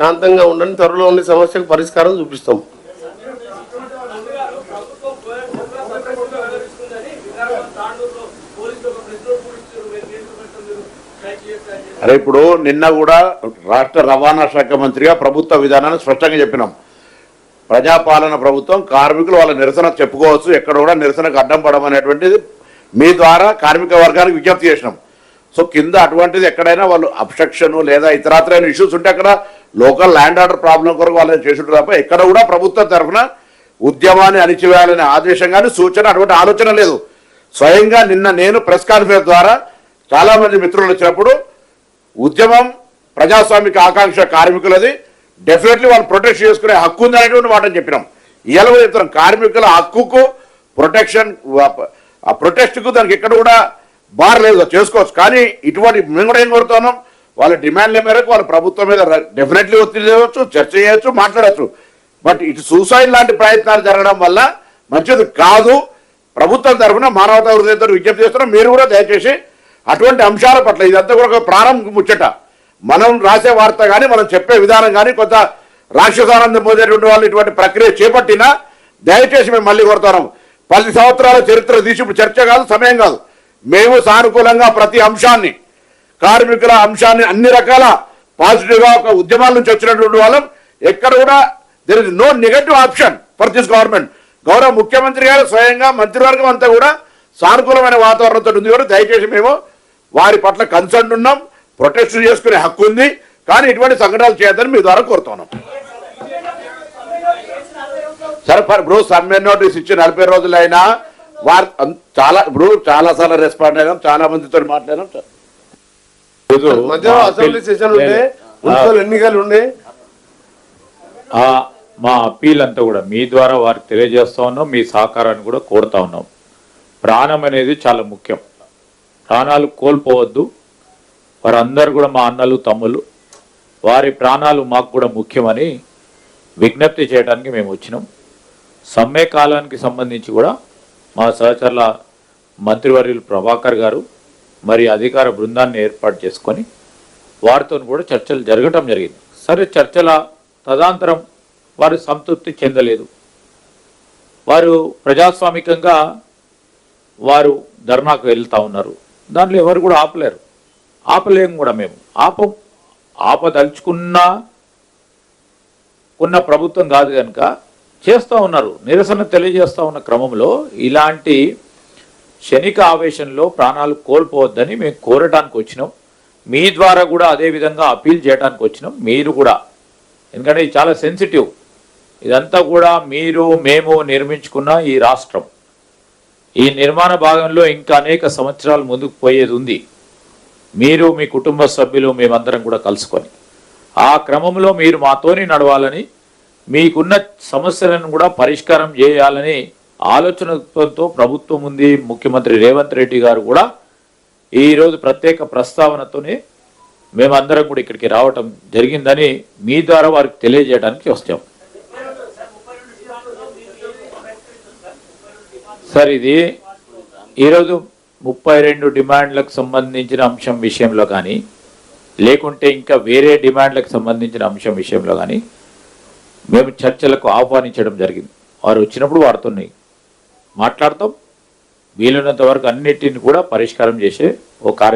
శాంతంగా ఉండండి, త్వరలో ఉండే సమస్యకు పరిష్కారం చూపిస్తాం. అరే ఇప్పుడు నిన్న కూడా రాష్ట్ర రవాణా శాఖ మంత్రిగా ప్రభుత్వ విధానాన్ని స్పష్టంగా చెప్పినాం. ప్రజాపాలన ప్రభుత్వం, కార్మికులు వాళ్ళ నిరసన చెప్పుకోవచ్చు, ఎక్కడ కూడా నిరసనకు అడ్డం పడమనేటువంటిది మీ ద్వారా కార్మిక వర్గానికి విజ్ఞప్తి చేసినాం. సో కింద అటువంటిది ఎక్కడైనా వాళ్ళు అబ్స్ట్రక్షన్ లేదా ఇతరత్రైన ఇష్యూస్ ఉంటే అక్కడ లోకల్ ల్యాండ్ ఆర్డర్ ప్రాబ్లం కొరకు వాళ్ళని చేస్తుంటారు తప్ప ఎక్కడ కూడా ప్రభుత్వం తరఫున ఉద్యమాన్ని అణిచివేయాలనే ఆదేశం కానీ సూచన అటువంటి ఆలోచన లేదు. స్వయంగా నిన్న నేను ప్రెస్ కాన్ఫరెన్స్ ద్వారా చాలామంది మిత్రులు వచ్చినప్పుడు ఉద్యమం ప్రజాస్వామిక ఆకాంక్ష కార్మికులది, డెఫినెట్లీ వాళ్ళు ప్రొటెక్ట్ చేసుకునే హక్కు ఉంది అనేటువంటి మాటని చెప్పినాం. ఇవాళ చెప్తున్నాం కార్మికుల హక్కుకు ప్రొటెక్షన్, ఆ ప్రొటెస్ట్కు దానికి ఎక్కడ కూడా బార్ లేదు, చేసుకోవచ్చు. కానీ ఇటువంటి మేము కూడా ఏం కోరుతున్నాం, వాళ్ళ డిమాండ్ల మేరకు వాళ్ళ ప్రభుత్వం మీద డెఫినెట్లీ ఒత్తిడి చేయవచ్చు, చర్చ చేయవచ్చు, మాట్లాడచ్చు. బట్ ఇటు సూసైడ్ లాంటి ప్రయత్నాలు జరగడం వల్ల మంచిది కాదు. ప్రభుత్వం తరఫున మానవతా హృదయంతో విజ్ఞప్తి చేస్తున్నాం. మీరు కూడా దయచేసి అటువంటి అంశాల పట్ల, ఇదంతా కూడా ఒక ప్రారంభ ముచ్చట, మనం రాసే వార్త కానీ మనం చెప్పే విధానం కానీ కొంత రాక్షసానందం పొందేటువంటి వాళ్ళు ఇటువంటి ప్రక్రియ చేపట్టినా దయచేసి మేము మళ్ళీ కోరుతున్నాం. 10 సంవత్సరాల చరిత్ర తీసి ఇప్పుడు చర్చ కాదు, సమయం కాదు. మేము సానుకూలంగా ప్రతి అంశాన్ని, కార్మికుల అంశాన్ని అన్ని రకాల పాజిటివ్గా ఒక ఉద్యమాల నుంచి వచ్చినటువంటి వాళ్ళం, ఎక్కడ కూడా there is no negative option for this government. గౌరవ ముఖ్యమంత్రి గారు స్వయంగా మంత్రివర్గం అంతా కూడా సానుకూలమైన వాతావరణంతో ఉంది. కూడా దయచేసి మేము వారి పట్ల కన్సర్న్ ఉన్నాం, ప్రొటెస్ట్ చేసుకునే హక్కు ఉంది. కానీ ఇటువంటి సంఘటనలు చేయొద్దని మీ ద్వారా కోరుతున్నాం. సరే ఇప్పుడు సమ్మె నోటీస్ ఇచ్చి 40 రోజులైనా వారు చాలా ఇప్పుడు చాలాసార్లు రెస్పాండ్ అయినాం, చాలా మందితో మాట్లాడినాం. మధ్యలో అసెంబ్లీ సెషన్ ఉండే, మున్సిపల్ ఎన్నికలు ఉండే, మా అప్పీల్ అంతా కూడా మీ ద్వారా వారికి తెలియజేస్తా ఉన్నాం. మీ సహకారాన్ని కూడా కోరుతా ఉన్నాం. ప్రాణం అనేది చాలా ముఖ్యం, ప్రాణాలు కోల్పోవద్దు. వారందరూ కూడా మా అన్నలు తమ్ముళ్ళు, వారి ప్రాణాలు మాకు కూడా ముఖ్యమని విజ్ఞప్తి చేయడానికి మేము వచ్చినాం. సమ్మె కాలానికి సంబంధించి కూడా మా సహచరుల మంత్రివర్యులు ప్రభాకర్ గారు మరి అధికార బృందాన్ని ఏర్పాటు చేసుకొని వారితో కూడా చర్చలు జరగటం జరిగింది. సరే, చర్చల తదనంతరం వారు సంతృప్తి చెందలేదు. వారు ప్రజాస్వామికంగా వారు ధర్నాకు వెళ్తూ ఉన్నారు. దాంట్లో ఎవరు కూడా ఆపలేము కూడా. మేము ఆపదలుచుకున్న ప్రభుత్వం కాదు కనుక చేస్తూ ఉన్నారు. నిరసన తెలియజేస్తూ ఉన్న క్రమంలో ఇలాంటి క్షణిక ఆవేశంలో ప్రాణాలు కోల్పోవద్దని మేము కోరటానికి వచ్చినాం. మీ ద్వారా కూడా అదేవిధంగా అప్పీల్ చేయడానికి వచ్చినాం. మీరు కూడా, ఎందుకంటే ఇది చాలా సెన్సిటివ్, ఇదంతా కూడా మీరు మేము నిర్మించుకున్న ఈ రాష్ట్రం, ఈ నిర్మాణ భాగంలో ఇంకా అనేక సంవత్సరాలు ముందుకు పోయేది ఉంది. మీరు, మీ కుటుంబ సభ్యులు, మేమందరం కూడా కలుసుకొని ఆ క్రమంలో మీరు మాతోని నడవాలని, మీకున్న సమస్యలను కూడా పరిష్కారం చేయాలని ఆలోచనతో ప్రభుత్వం ఉంది. ముఖ్యమంత్రి రేవంత్ రెడ్డి గారు కూడా ఈరోజు ప్రత్యేక ప్రస్తావనతోనే మేమందరం కూడా ఇక్కడికి రావటం జరిగిందని మీ ద్వారా వారికి తెలియజేయడానికి వస్తాం. సార్, ఇది ఈరోజు 32 డిమాండ్లకు సంబంధించిన అంశం విషయంలో కానీ, లేకుంటే ఇంకా వేరే డిమాండ్లకు సంబంధించిన అంశం విషయంలో కానీ మేము చర్చలకు ఆహ్వానించడం జరిగింది. వారు వచ్చినప్పుడు వారితో మాట్లాడతాం. వీలున్నంత వరకు అన్నిటిని కూడా పరిష్కారం చేసే ఓ కార్య